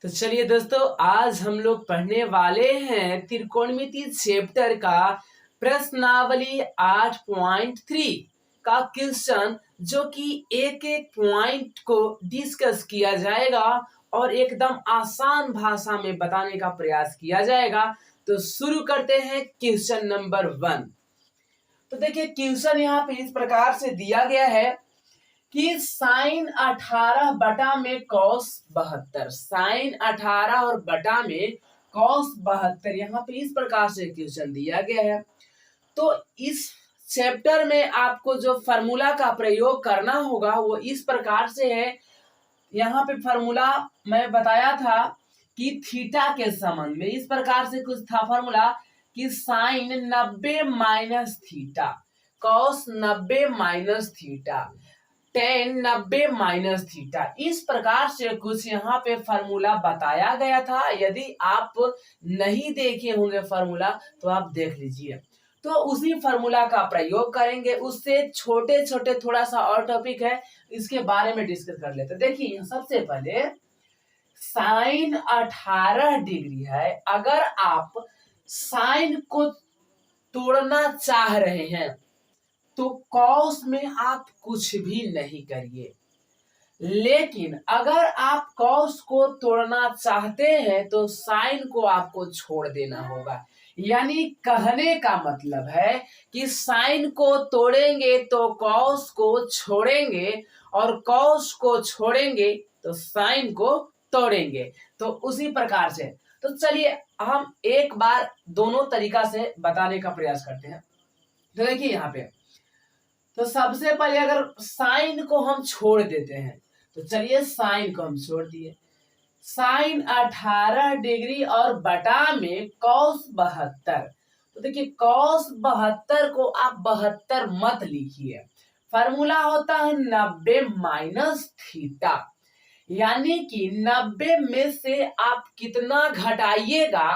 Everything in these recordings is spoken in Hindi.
तो चलिए दोस्तों, आज हम लोग पढ़ने वाले हैं त्रिकोणमिति चैप्टर का प्रश्नावली 8.3 का क्वेश्चन, जो कि एक एक पॉइंट को डिस्कस किया जाएगा और एकदम आसान भाषा में बताने का प्रयास किया जाएगा। तो शुरू करते हैं क्वेश्चन नंबर 1। तो देखिए, क्वेश्चन यहाँ पे इस प्रकार से दिया गया है कि साइन 18 बटा में कॉस 72, साइन 18 और बटा में कॉस 72, यहाँ पे इस प्रकार से क्वेश्चन दिया गया है। तो इस चैप्टर में आपको जो फार्मूला का प्रयोग करना होगा वो इस प्रकार से है। यहाँ पे फार्मूला मैं बताया था कि थीटा के संबंध में इस प्रकार से कुछ था फार्मूला कि sine 90 minus theta, cos 90 minus theta, tan 90 minus theta, इस प्रकार से कुछ यहाँ पे फार्मूला बताया गया था। यदि आप नहीं देखे होंगे फार्मूला तो आप देख लीजिए। तो उसी फार्मूला का प्रयोग करेंगे। उससे छोटे छोटे थोड़ा सा और टॉपिक है, इसके बारे में डिस्कस कर लेते हैं। देखिए, सबसे पहले साइन 18 डिग्री है। अगर आप साइन को तोड़ना चाह रहे हैं तो कॉस में आप कुछ भी नहीं करिए, लेकिन अगर आप कॉस को तोड़ना चाहते हैं तो साइन को आपको छोड़ देना होगा। यानी कहने का मतलब है कि साइन को तोड़ेंगे तो कॉस को छोड़ेंगे, और कॉस को छोड़ेंगे तो साइन को तोड़ेंगे। तो उसी प्रकार से, तो चलिए हम एक बार दोनों तरीका से बताने का प्रयास करते हैं। तो देखिए यहाँ पे, तो सबसे पहले अगर साइन को हम छोड़ देते हैं, तो चलिए साइन को हम छोड़ दिए। साइन 18 डिग्री और बटा में कॉस 72। तो देखिए, कॉस 72 को आप 72 मत लिखिए। फार्मूला होता है 90 माइनस थीटा। यानी कि 90 में से आप कितना घटाइएगा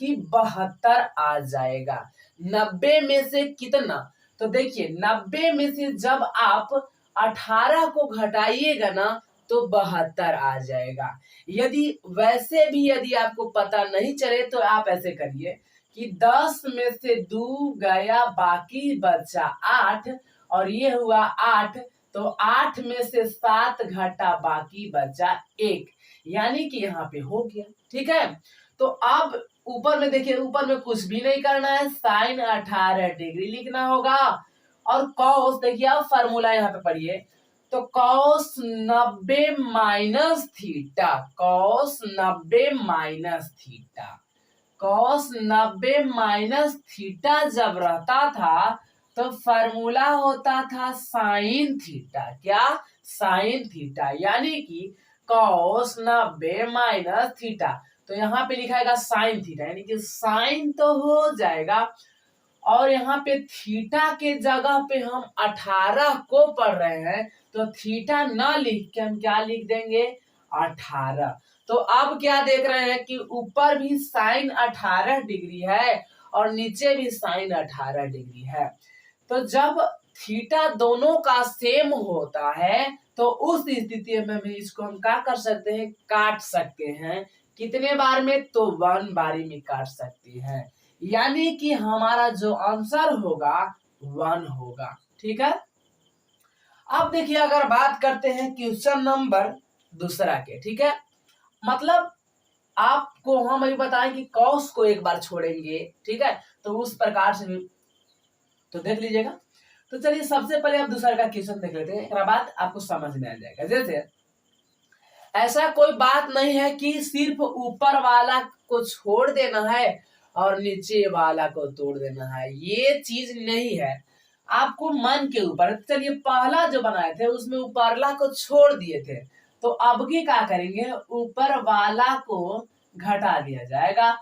कि 72 आ जाएगा। 90 में से कितना, तो देखिए 90 में से जब आप 18 को घटाइएगा ना तो 72 आ जाएगा। यदि वैसे भी यदि आपको पता नहीं चले तो आप ऐसे करिए कि 10 में से 2 गया, बाकी बचा 8, और ये हुआ 8, तो 8 में से 7 घटा, बाकी बचा 1। यानी कि यहाँ पे हो गया। ठीक है, तो अब ऊपर में देखिए, ऊपर में कुछ भी नहीं करना है, साइन 18 डिग्री लिखना होगा। और कॉस, देखिए आप फार्मूला यहाँ पे पढ़िए, तो cos 90 minus theta, cos 90 minus theta, cos 90 minus theta जब रहता था तो फार्मूला होता था साइन थीटा। क्या? Sine theta. यानी कि कॉस 90 माइनस थीटा, तो यहाँ पे लिखाएगा साइन थीटा, यानी कि साइन तो हो जाएगा, और यहाँ पे थीटा के जगह पे हम 18 को पढ़ रहे हैं, तो थीटा ना लिख के हम क्या लिख देंगे? 18। तो अब क्या देख रहे हैं कि ऊपर भी साइन 18 डिग्री है और नीचे भी साइन 18 डिग्री है। तो जब थीटा दोनों का सेम होता है तो उस स्थिति में भी इसको हम क्या कर सकते हैं? काट सकते हैं। कितने बार में? तो 1 बारी में काट सकते हैं। यानी कि हमारा जो आंसर होगा 1 होगा। ठीक है, अब देखिए, अगर बात करते हैं क्वेश्चन नंबर दूसरा के, ठीक है, मतलब आपको हम अभी बताएं कि कॉस को एक बार छोड़ेंगे, ठीक है, तो उस प्रकार से भी तो देख लीजिएगा। तो चलिए सबसे पहले आप दूसरा का क्वेश्चन देख लेते हैं, एक बात आपको समझ में आ जाएगा। जैसे ऐसा कोई बात नहीं है कि सिर्फ ऊपर वाला को छोड़ देना है और नीचे वाला को तोड़ देना है, ये चीज नहीं है। आपको मन के ऊपर, चलिए पहला जो बनाए थे उसमें ऊपरला को छोड़ दिए थे, तो अब की क्या करेंगे? ऊपर वाला को घटा दिया जाएगा।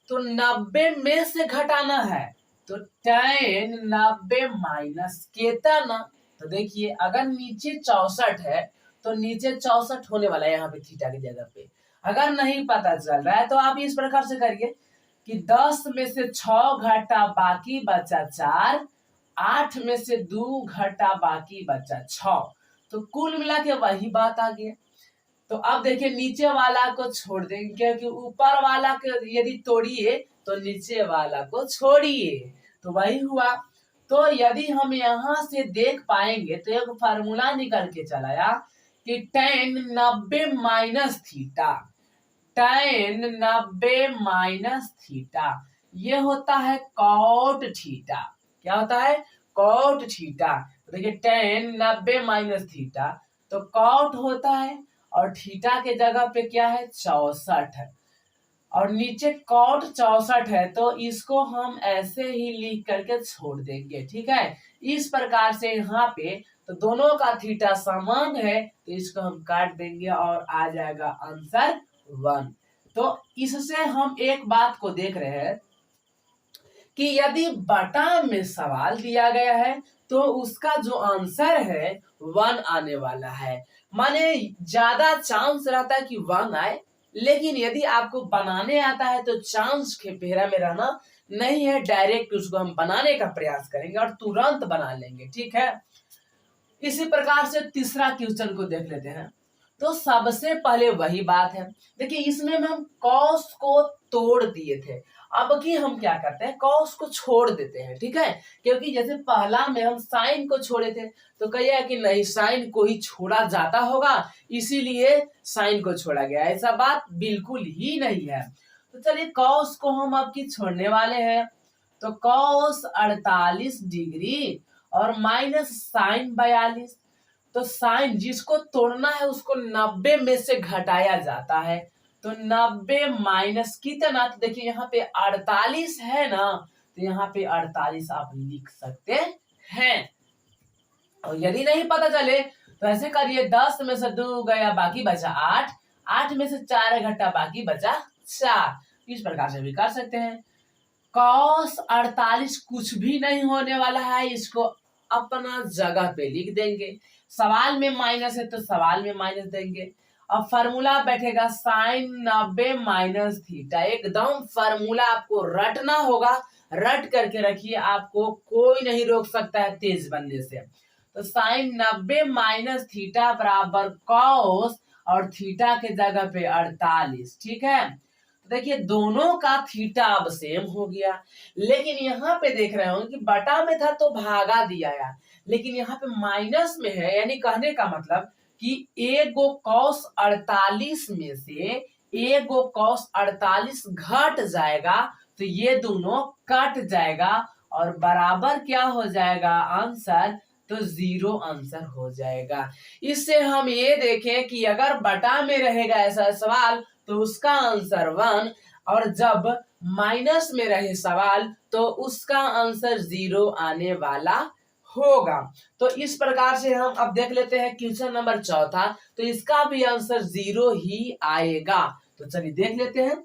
तो 90 में से घटाना है, तो tan 90 माइनस केतना, तो देखिए अगर नीचे 64 है तो नीचे 64 होने वाला है यहाँ पे थीटा की जगह पे। अगर नहीं पता चल रहा है तो आप इस प्रकार से करिए कि 10 में से 6 घटा, बाकी बचा 4, 8 में से 2 घटा, बाकी बचा 6, तो कुल मिला के वही बात आ गया। तो अब देखिए नीचे वाला को छोड़ देंगे क्योंकि ऊपर वाला को यदि तोड़िए तो नीचे वाला को छोड़िए, तो वही हुआ। तो यदि हम यहाँ से देख पाएंगे तो एक फार्मूला निकल के चलाया कि tan 90 minus theta, tan 90 minus theta ये होता है कॉट थीटा। क्या होता है? Cot theta. देखिए tan 90 माइनस थीटा तो कॉट होता है और थीटा के जगह पे क्या है? 64 है और नीचे कॉट 64 है, तो इसको हम ऐसे ही लिख करके छोड़ देंगे। ठीक है, इस प्रकार से यहाँ पे तो दोनों का थीटा समान है तो इसको हम काट देंगे और आ जाएगा आंसर 1। तो इससे हम एक बात को देख रहे हैं कि यदि बटा में सवाल दिया गया है तो उसका जो आंसर है 1 आने वाला है। माने ज्यादा चांस रहता है कि 1 आए, लेकिन यदि आपको बनाने आता है तो चांस के फेरा में रहना नहीं है, डायरेक्ट उसको हम बनाने का प्रयास करेंगे और तुरंत बना लेंगे। ठीक है, इसी प्रकार से तीसरा क्वेश्चन को देख लेते हैं। तो सबसे पहले वही बात है, देखिए इसमें हम कॉस को तोड़ दिए थे, अब की हम क्या करते हैं? कॉस को छोड़ देते हैं। ठीक है, क्योंकि जैसे पहला में हम साइन को छोड़े थे तो कहिए कि नहीं साइन को ही छोड़ा जाता होगा इसीलिए साइन को छोड़ा गया, ऐसा बात बिल्कुल ही नहीं है। तो चलिए कॉस को हम अब की छोड़ने वाले हैं, तो कॉस 48 डिग्री और माइनस साइन 42। तो साइन जिसको तोड़ना है उसको 90 में से घटाया जाता है, तो 90 माइनस कितना? तो देखिए यहाँ पे 48 है ना, तो यहाँ पे 48 आप लिख सकते हैं। और यदि नहीं पता चले तो ऐसे करिए 10 में से 2 गया बाकी बचा 8, 8 में से 4 घटा बाकी बचा 4, इस प्रकार से भी कर सकते हैं। कॉस 48 कुछ भी नहीं होने वाला है, इसको अपना जगह पे लिख देंगे। सवाल में माइनस है तो सवाल में माइनस देंगे। अब फार्मूला बैठेगा साइन 90 माइनस थीटा, एकदम फार्मूला आपको रटना होगा, रट करके रखिए, आपको कोई नहीं रोक सकता है तेज बनने से। तो साइन 90 माइनस थीटा बराबर कॉस और थीटा के जगह पे 48। ठीक है, देखिए दोनों का थीटा अब सेम हो गया, लेकिन यहाँ पे देख रहे हो कि बटा में था तो भागा दिया यार, लेकिन यहाँ पे माइनस में है, यानी कहने का मतलब कि एगो कॉस 48 में से एगो कॉस 48 घट जाएगा तो ये दोनों कट जाएगा और बराबर क्या हो जाएगा आंसर? तो 0 आंसर हो जाएगा। इससे हम ये देखें कि अगर बटा में रहेगा ऐसा सवाल तो उसका आंसर 1, और जब माइनस में रहे सवाल तो उसका आंसर 0 आने वाला होगा। तो इस प्रकार से हम अब देख लेते हैं क्वेश्चन नंबर 4, तो इसका भी आंसर 0 ही आएगा। तो चलिए देख लेते हैं।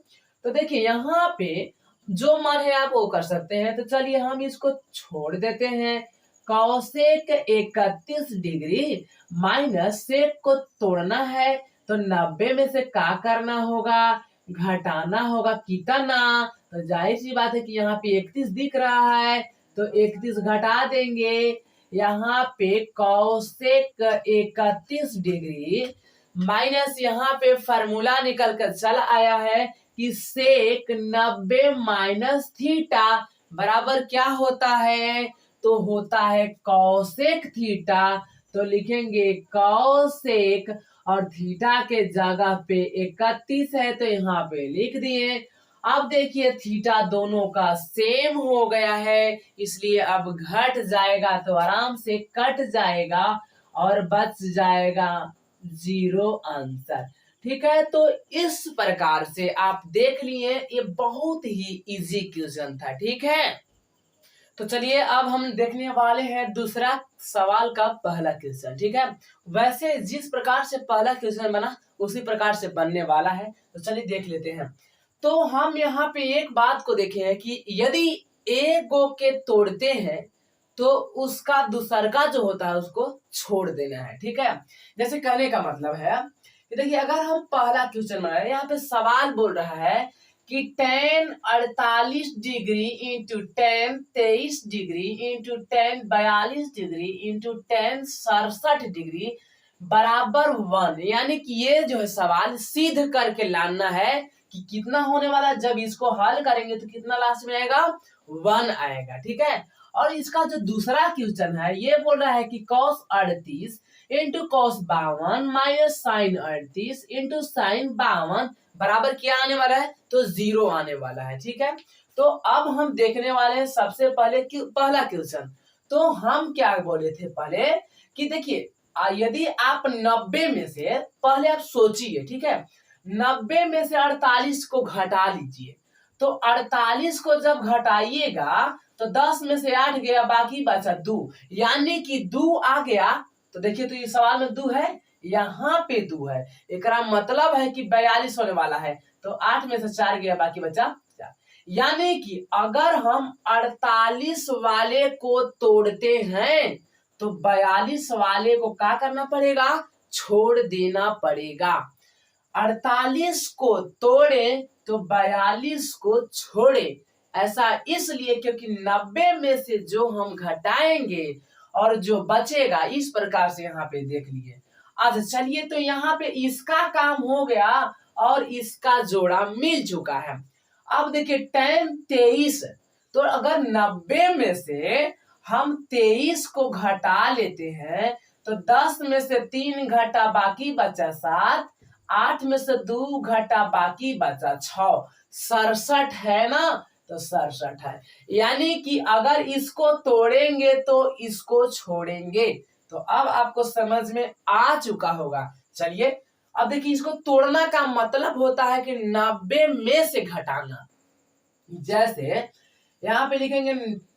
तो देखिए यहाँ पे जो मन है आप वो कर सकते हैं, तो चलिए हम इसको छोड़ देते हैं। कौसेक 31 डिग्री माइनस सेक को तोड़ना है तो 90 में से क्या करना होगा? घटाना होगा कितना? तो जाहिर सी बात है कि यहाँ पे 31 दिख रहा है तो 31 घटा देंगे। यहाँ पे कौसेक 31 डिग्री माइनस यहाँ पे फार्मूला निकल कर चल आया है कि सेक 90 माइनस थीटा बराबर क्या होता है? तो होता है कौसेक थीटा। तो लिखेंगे कौसेक और थीटा के जगह पे 31 है तो यहाँ पे लिख दिए। अब देखिए थीटा दोनों का सेम हो गया है, इसलिए अब घट जाएगा तो आराम से कट जाएगा और बच जाएगा 0 आंसर। ठीक है, तो इस प्रकार से आप देख लिए, ये बहुत ही इजी क्वेश्चन था। ठीक है, तो चलिए अब हम देखने वाले हैं दूसरा सवाल का पहला क्वेश्चन। ठीक है, वैसे जिस प्रकार से पहला क्वेश्चन बना उसी प्रकार से बनने वाला है, तो चलिए देख लेते हैं। तो हम यहाँ पे एक बात को देखे हैं कि यदि ए गो के तोड़ते हैं तो उसका दूसरका जो होता है उसको छोड़ देना है। ठीक है, जैसे कहने का मतलब है कि देखिए अगर हम पहला क्वेश्चन बना रहे हैं, यहाँ पे सवाल बोल रहा है कि tan 48 degree into tan 23 degree into tan 42 degree into tan 67 degree बराबर 1, यानी कि ये जो है सवाल सिद्ध करके लाना है कि कितना होने वाला है। जब इसको हल करेंगे तो कितना लास्ट में आएगा, 1 आएगा, ठीक है। और इसका जो दूसरा क्वेश्चन है ये बोल रहा है कि cos 38 into cos 52 minus sin 38 into sin 52 बराबर क्या आने वाला है, तो 0 आने वाला है, ठीक है। तो अब हम देखने वाले हैं सबसे पहले पहला क्वेश्चन। तो हम क्या बोले थे पहले कि देखिए यदि आप 90 में से, पहले आप सोचिए, ठीक है, 90 में से 48 को घटा लीजिए। तो 48 को जब घटाइएगा तो 10 में से 8 गया, बाकी बचा 2, यानी कि 2 आ गया। तो देखिए तो ये सवाल में 2 है, यहाँ पे 2 है, एकरा मतलब है कि 42 होने वाला है। तो 8 में से 4 गया, बाकी बचा 4, यानी कि अगर हम 48 वाले को तोड़ते हैं तो 42 वाले को क्या करना पड़ेगा, छोड़ देना पड़ेगा। 48 को तोड़े तो 42 को छोड़े, ऐसा इसलिए क्योंकि 90 में से जो हम घटाएंगे और जो बचेगा, इस प्रकार से यहाँ पे देख लिए। अच्छा चलिए, तो यहाँ पे इसका काम हो गया और इसका जोड़ा मिल चुका है। अब देखिए tan 23, तो अगर 90 में से हम 23 को घटा लेते हैं तो 10 में से 3 घटा, बाकी बचा 7, 8 में से 2 घटा, बाकी बचा 6, 67 है ना, तो 67 है। यानी कि अगर इसको तोड़ेंगे तो इसको छोड़ेंगे। तो अब आपको समझ में आ चुका होगा। चलिए अब देखिए, इसको तोड़ना का मतलब होता है कि 90 में से घटाना। जैसे यहाँ पे लिखेंगे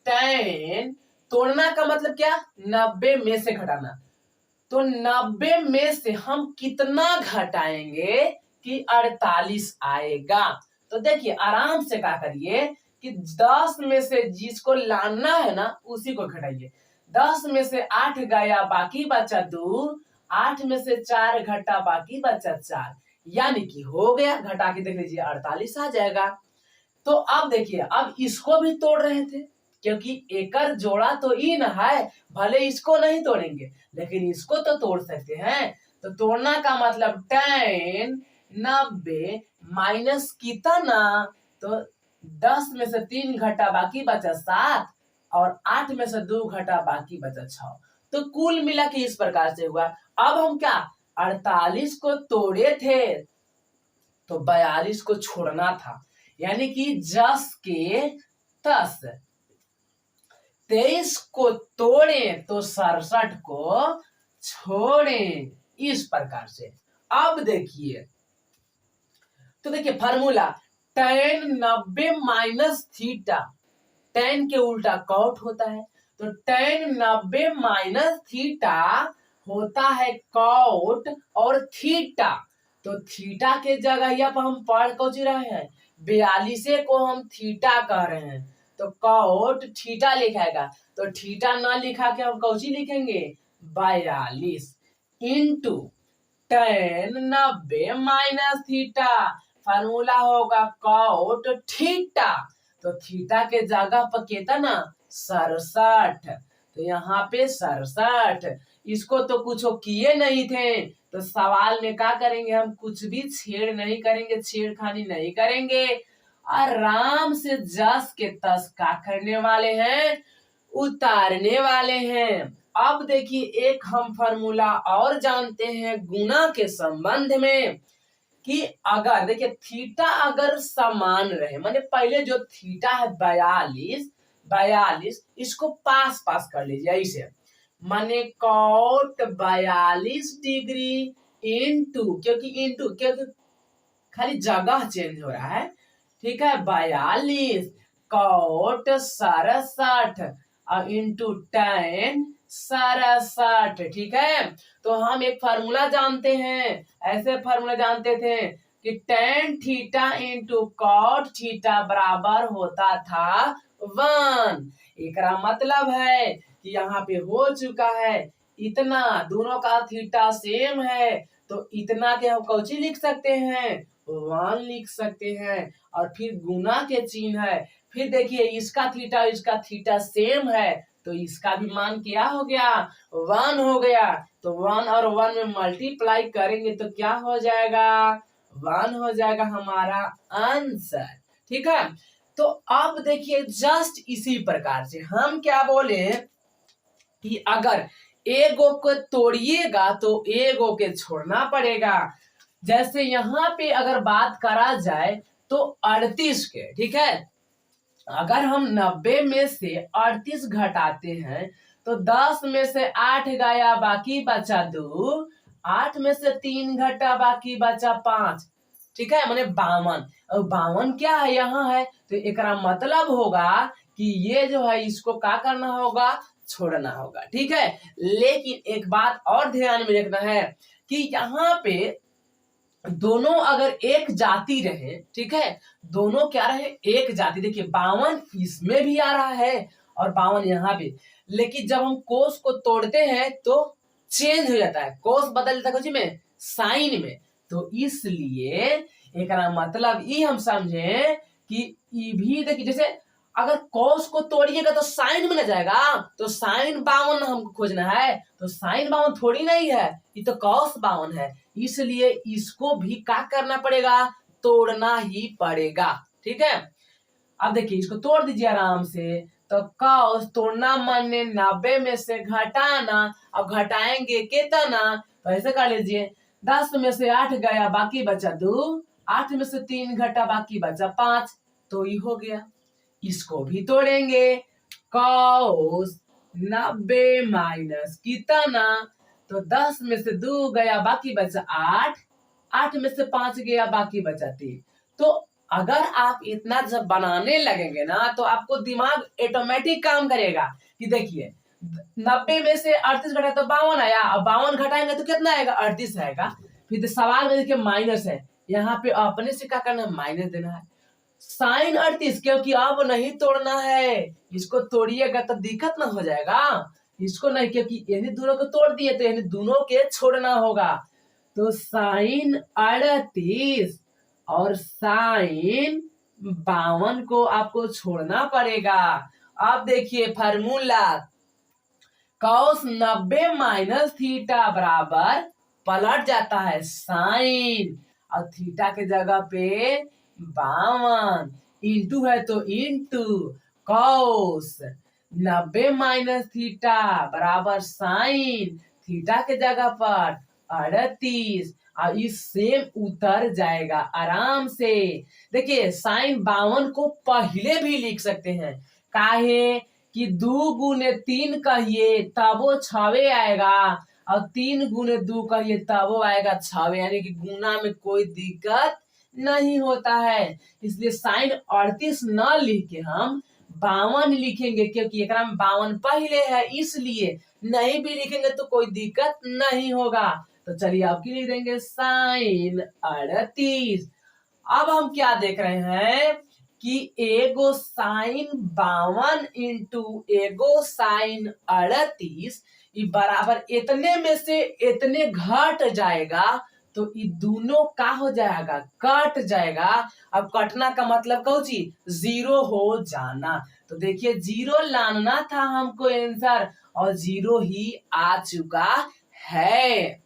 tan, तोड़ना का मतलब क्या, 90 में से घटाना। तो 90 में से हम कितना घटाएंगे कि 48 आएगा। तो देखिए आराम से क्या करिए कि 10 में से जिसको लाना है ना उसी को घटाइए। 10 में से 8 गया, बाकी बचा 2, 8 में से 4 घटा, बाकी बचा 4, यानी कि हो गया, घटा के देख लीजिए 48 आ जाएगा। तो अब देखिए, अब इसको भी तोड़ रहे थे क्योंकि एकर जोड़ा तो इन है, भले इसको नहीं तोड़ेंगे लेकिन इसको तो तोड़ सकते हैं। तो तोड़ना का मतलब tan 90 माइनस कितना, तो 10 में से 3 घटा, बाकी बचा 7, और 8 में से 2 घटा, बाकी बचा 6। तो कुल मिला के इस प्रकार से हुआ। अब हम क्या 48 को तोड़े थे तो 42 को छोड़ना था, यानी कि 10 के 10, 23 को तोड़े तो 67 को छोड़े, इस प्रकार से। अब देखिए, तो देखिए formula tan 90 minus theta, tan के उल्टा कॉट होता है, तो tan 90 माइनस थीटा होता है कॉट, और थीटा, तो थीटा के जगह पर हम पढ़ कौन रहे हैं, 42 को हम थीटा कह रहे हैं, तो कॉट थीटा लिखाएगा। तो थीटा ना लिखा के हम कौन लिखेंगे, 42 into tan 90 minus theta, formula होगा कॉट थीटा, तो थीटा के जगह पर कितना 67, तो यहाँ पे 67। इसको तो कुछ किए नहीं थे, तो सवाल में क्या करेंगे, हम कुछ भी छेड़ नहीं करेंगे, छेड़खानी नहीं करेंगे, आराम से 10 के 10 का करने वाले हैं, उतारने वाले हैं। अब देखिए एक हम फार्मूला और जानते हैं गुणा के संबंध में, कि अगर देखिए थीटा अगर समान रहे, माने पहले जो थीटा है 42, इसको पास पास कर लीजिए ऐसे, माने कॉट 42 डिग्री इंटू, क्योंकि खाली जगह चेंज हो रहा है, ठीक है, 42 कॉट 67 और इंटू tan 67, ठीक है। तो हम एक फार्मूला जानते हैं, ऐसे फार्मूला जानते थे कि tan theta into cot theta बराबर होता था 1। एकरा मतलब है कि यहाँ पे हो चुका है इतना, दोनों का थीटा सेम है, तो इतना के हम कौची लिख सकते हैं, 1 लिख सकते हैं और फिर गुना के चिन्ह है। फिर देखिए इसका थीटा सेम है तो इसका भी मान क्या हो गया 1 हो गया। तो 1 और 1 में मल्टीप्लाई करेंगे तो क्या हो जाएगा 1 हो जाएगा हमारा आंसर। ठीक है, तो अब देखिए जस्ट इसी प्रकार से हम क्या बोले कि अगर एगो को तोड़िएगा तो एगो के छोड़ना पड़ेगा। जैसे यहाँ पे अगर बात करा जाए तो 38 के, ठीक है, अगर हम 90 में से 38 घटाते हैं तो 10 में से 8 गया बाकी बचा 2, 8 में से 3 घटा बाकी बचा 5, ठीक है, माने 52। और 52 क्या है यहाँ है तो एक मतलब होगा कि ये जो है इसको क्या करना होगा छोड़ना होगा। ठीक है, लेकिन एक बात और ध्यान में रखना है कि यहाँ पे दोनों अगर एक जाति रहे, ठीक है, दोनों क्या रहे एक जाति। देखिए 52 इसमें भी आ रहा है और 52 यहाँ भी, लेकिन जब हम कोस को तोड़ते हैं तो चेंज हो जाता है, कोस बदल जाता है में साइन में। तो इसलिए एक मतलब ये हम समझे कि ये भी देखिए जैसे अगर कॉस को तोड़िएगा तो साइन में न जाएगा, तो साइन 52 हमको खोजना है, तो साइन 52 थोड़ी नहीं है, ये तो कॉस 52 है, इसलिए इसको भी क्या करना पड़ेगा तोड़ना ही पड़ेगा। ठीक है, अब देखिए इसको तोड़ दीजिए आराम से। तो कॉस तोड़ना माने 90 में से घटाना, अब घटाएंगे कितना तो ऐसे कर लीजिए 10 में से 8 गया बाकी बचा 2, 8 में से 3 घटा बाकी बचा 5, तो ये हो गया। इसको भी तोड़ेंगे, कॉस 90 माइनस कितना तो 10 में से 2 गया बाकी बचा 8, 8 में से 5 गया बाकी बचा 3। तो अगर आप इतना जब बनाने लगेंगे ना तो आपको दिमाग ऑटोमेटिक काम करेगा कि देखिए 90 में से 38 घटा तो 52 आया, अब 52 घटाएंगे तो कितना आएगा 38 आएगा। फिर सवाल में देखिए माइनस है, यहाँ पे अपने से क्या करना है माइनस देना है। साइन 38 क्योंकि अब नहीं तोड़ना है, इसको तोड़िएगा तो दिक्कत ना हो जाएगा, इसको नहीं क्योंकि इन्हीं दोनों को तोड़ दिए तो इन्हीं दोनों के छोड़ना होगा। तो साइन 38 और साइन 52 को आपको छोड़ना पड़ेगा। अब देखिए फार्मूला कॉस 90 माइनस थीटा बराबर पलट जाता है साइन और थीटा के जगह पे 52 इंटू है तो इंटू कॉस 90 माइनस थीटा बराबर साइन थीटा के जगह पर 38 और इस सेम उतर जाएगा आराम से। देखिए साइन 52 को पहले भी लिख सकते हैं, काहे कि 2 गुने 3 कहिए तब वो 6 आएगा और 3 गुने 2 कहिए तब वो आएगा 6, यानी कि गुना में कोई दिक्कत नहीं होता है। इसलिए साइन 38 न लिख के हम 52 लिखेंगे क्योंकि एक में 52 पहले है, इसलिए नहीं भी लिखेंगे तो कोई दिक्कत नहीं होगा। तो चलिए आपकी लिख देंगे साइन 38। अब हम क्या देख रहे हैं कि एगो साइन 52 इंटू एगो साइन 38 बराबर इतने में से इतने घट जाएगा तो ये दोनों का हो जाएगा कट जाएगा। अब कटना का मतलब कौची जीरो हो जाना। तो देखिए जीरो लाना था हमको आंसर और जीरो ही आ चुका है।